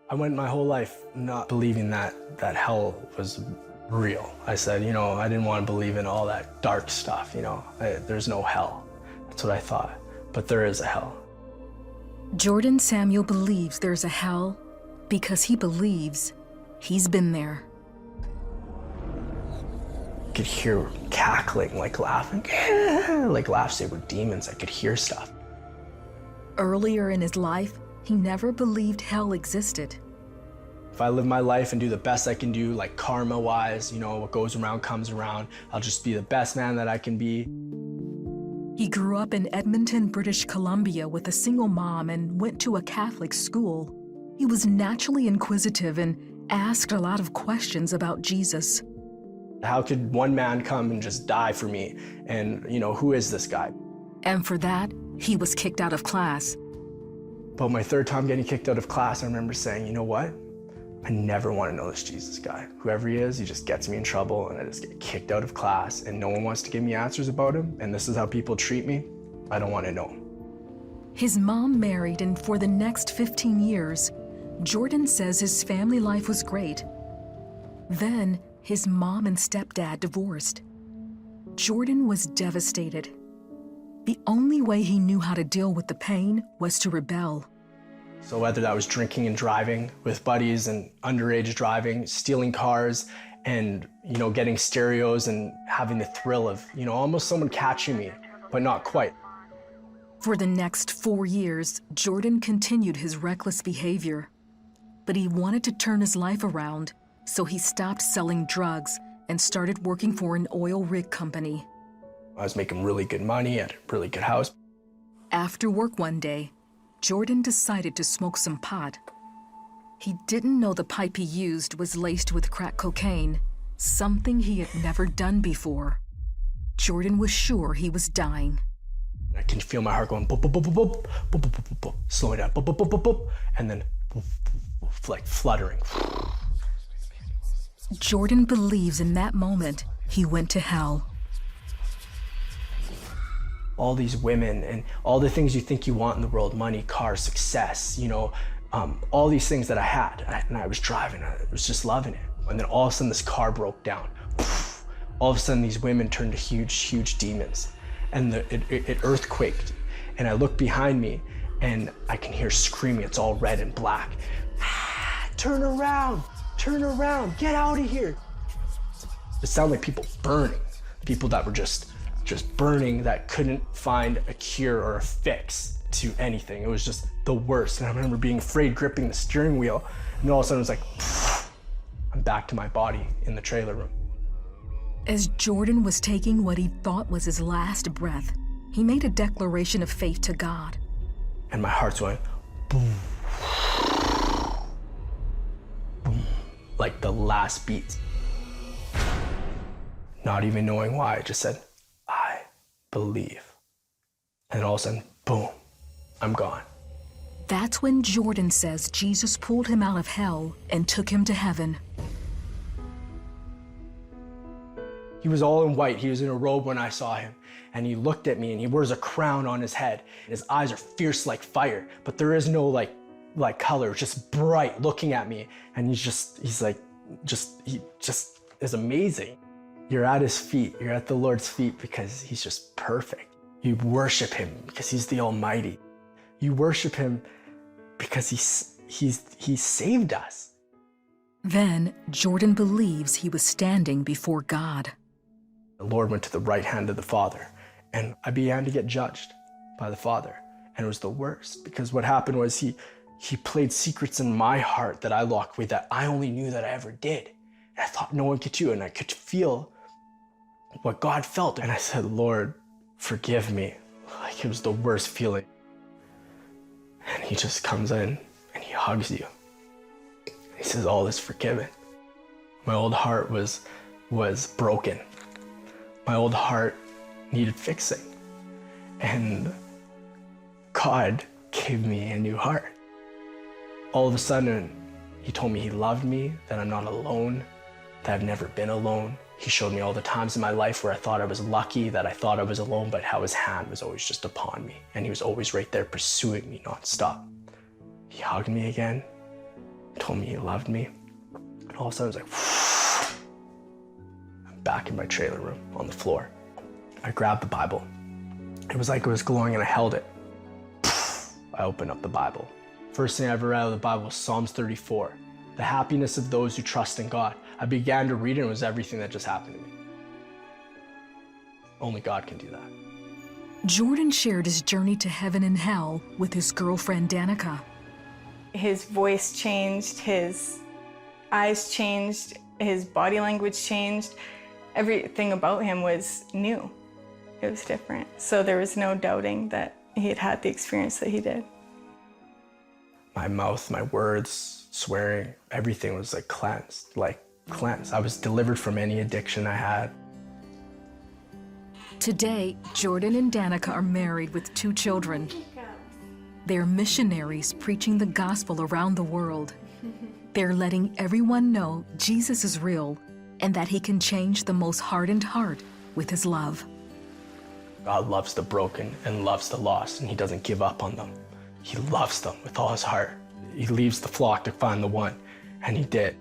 I went my whole life not believing that hell was real. I said, I didn't want to believe in all that dark stuff, there's no hell. That's what I thought, but there is a hell. Jordan Samuel believes there's a hell because he believes he's been there. I could hear cackling, like laughing, like laughs, they were demons. I could hear stuff. Earlier in his life, he never believed hell existed. If I live my life and do the best I can do, like karma-wise, what goes around comes around, I'll just be the best man that I can be. He grew up in Edmonton, British Columbia with a single mom and went to a Catholic school. He was naturally inquisitive and asked a lot of questions about Jesus. How could one man come and just die for me? And, who is this guy? And for that, he was kicked out of class. But my third time getting kicked out of class, I remember saying, you know what? I never want to know this Jesus guy. Whoever he is, he just gets me in trouble and I just get kicked out of class and no one wants to give me answers about him and this is how people treat me. I don't want to know. His mom married, and for the next 15 years, Jordan says his family life was great. Then his mom and stepdad divorced. Jordan was devastated. The only way he knew how to deal with the pain was to rebel. So whether that was drinking and driving with buddies and underage driving, stealing cars, and getting stereos and having the thrill of almost someone catching me, but not quite. For the next 4 years, Jordan continued his reckless behavior. But he wanted to turn his life around, so he stopped selling drugs and started working for an oil rig company. I was making really good money at a really good house. After work one day, Jordan decided to smoke some pot. He didn't know the pipe he used was laced with crack cocaine, something he had never done before. Jordan was sure he was dying. I can feel my heart going boop, boop, boop, boop, boop, boop, boop, boop, boop, slowing down, boop, boop, boop, boop, boop, and then boop, boop, boop, like fluttering. Jordan believes in that moment he went to hell. All these women and all the things you think you want in the world, money, cars, success, all these things that I had, and I was driving, I was just loving it. And then all of a sudden this car broke down. All of a sudden these women turned to huge, huge demons. And it earthquaked. And I look behind me and I can hear screaming, it's all red and black. Turn around, get out of here. It sounded like people burning, people that were just burning, that couldn't find a cure or a fix to anything. It was just the worst. And I remember being afraid, gripping the steering wheel, and all of a sudden it was like, I'm back to my body in the trailer room. As Jordan was taking what he thought was his last breath, he made a declaration of faith to God. And my heart's going, boom, boom, like the last beat. Not even knowing why, I just said, I believe. And all of a sudden, boom, I'm gone. That's when Jordan says Jesus pulled him out of hell and took him to heaven. He was all in white. He was in a robe when I saw him. And he looked at me and he wears a crown on his head. And his eyes are fierce like fire, but there is no like color, just bright looking at me. And he just is amazing. You're at his feet. You're at the Lord's feet because he's just perfect. You worship him because he's the Almighty. You worship him because he saved us. Then Jordan believes he was standing before God. The Lord went to the right hand of the Father, and I began to get judged by the Father. And it was the worst, because what happened was he played secrets in my heart that I locked away, that I only knew that I ever did. And I thought no one could do, and I could feel what God felt. And I said, Lord, forgive me. Like it was the worst feeling. And he just comes in and he hugs you. He says, all is forgiven. My old heart was broken. My old heart needed fixing. And God gave me a new heart. All of a sudden, he told me he loved me, that I'm not alone, that I've never been alone. He showed me all the times in my life where I thought I was lucky, that I thought I was alone, but how his hand was always just upon me. And he was always right there pursuing me nonstop. He hugged me again, told me he loved me. And all of a sudden, it was like, I'm back in my trailer room on the floor. I grabbed the Bible. It was like it was glowing and I held it. I opened up the Bible. First thing I ever read out of the Bible was Psalms 34. The happiness of those who trust in God. I began to read it and it was everything that just happened to me. Only God can do that. Jordan shared his journey to heaven and hell with his girlfriend Danica. His voice changed, his eyes changed, his body language changed. Everything about him was new. It was different. So there was no doubting that he had had the experience that he did. My mouth, my words, swearing, everything was like cleansed. I was delivered from any addiction I had. Today, Jordan and Danica are married with 2 children. They're missionaries preaching the gospel around the world. They're letting everyone know Jesus is real and that he can change the most hardened heart with his love. God loves the broken and loves the lost, and he doesn't give up on them. He loves them with all his heart. He leaves the flock to find the one, and he did.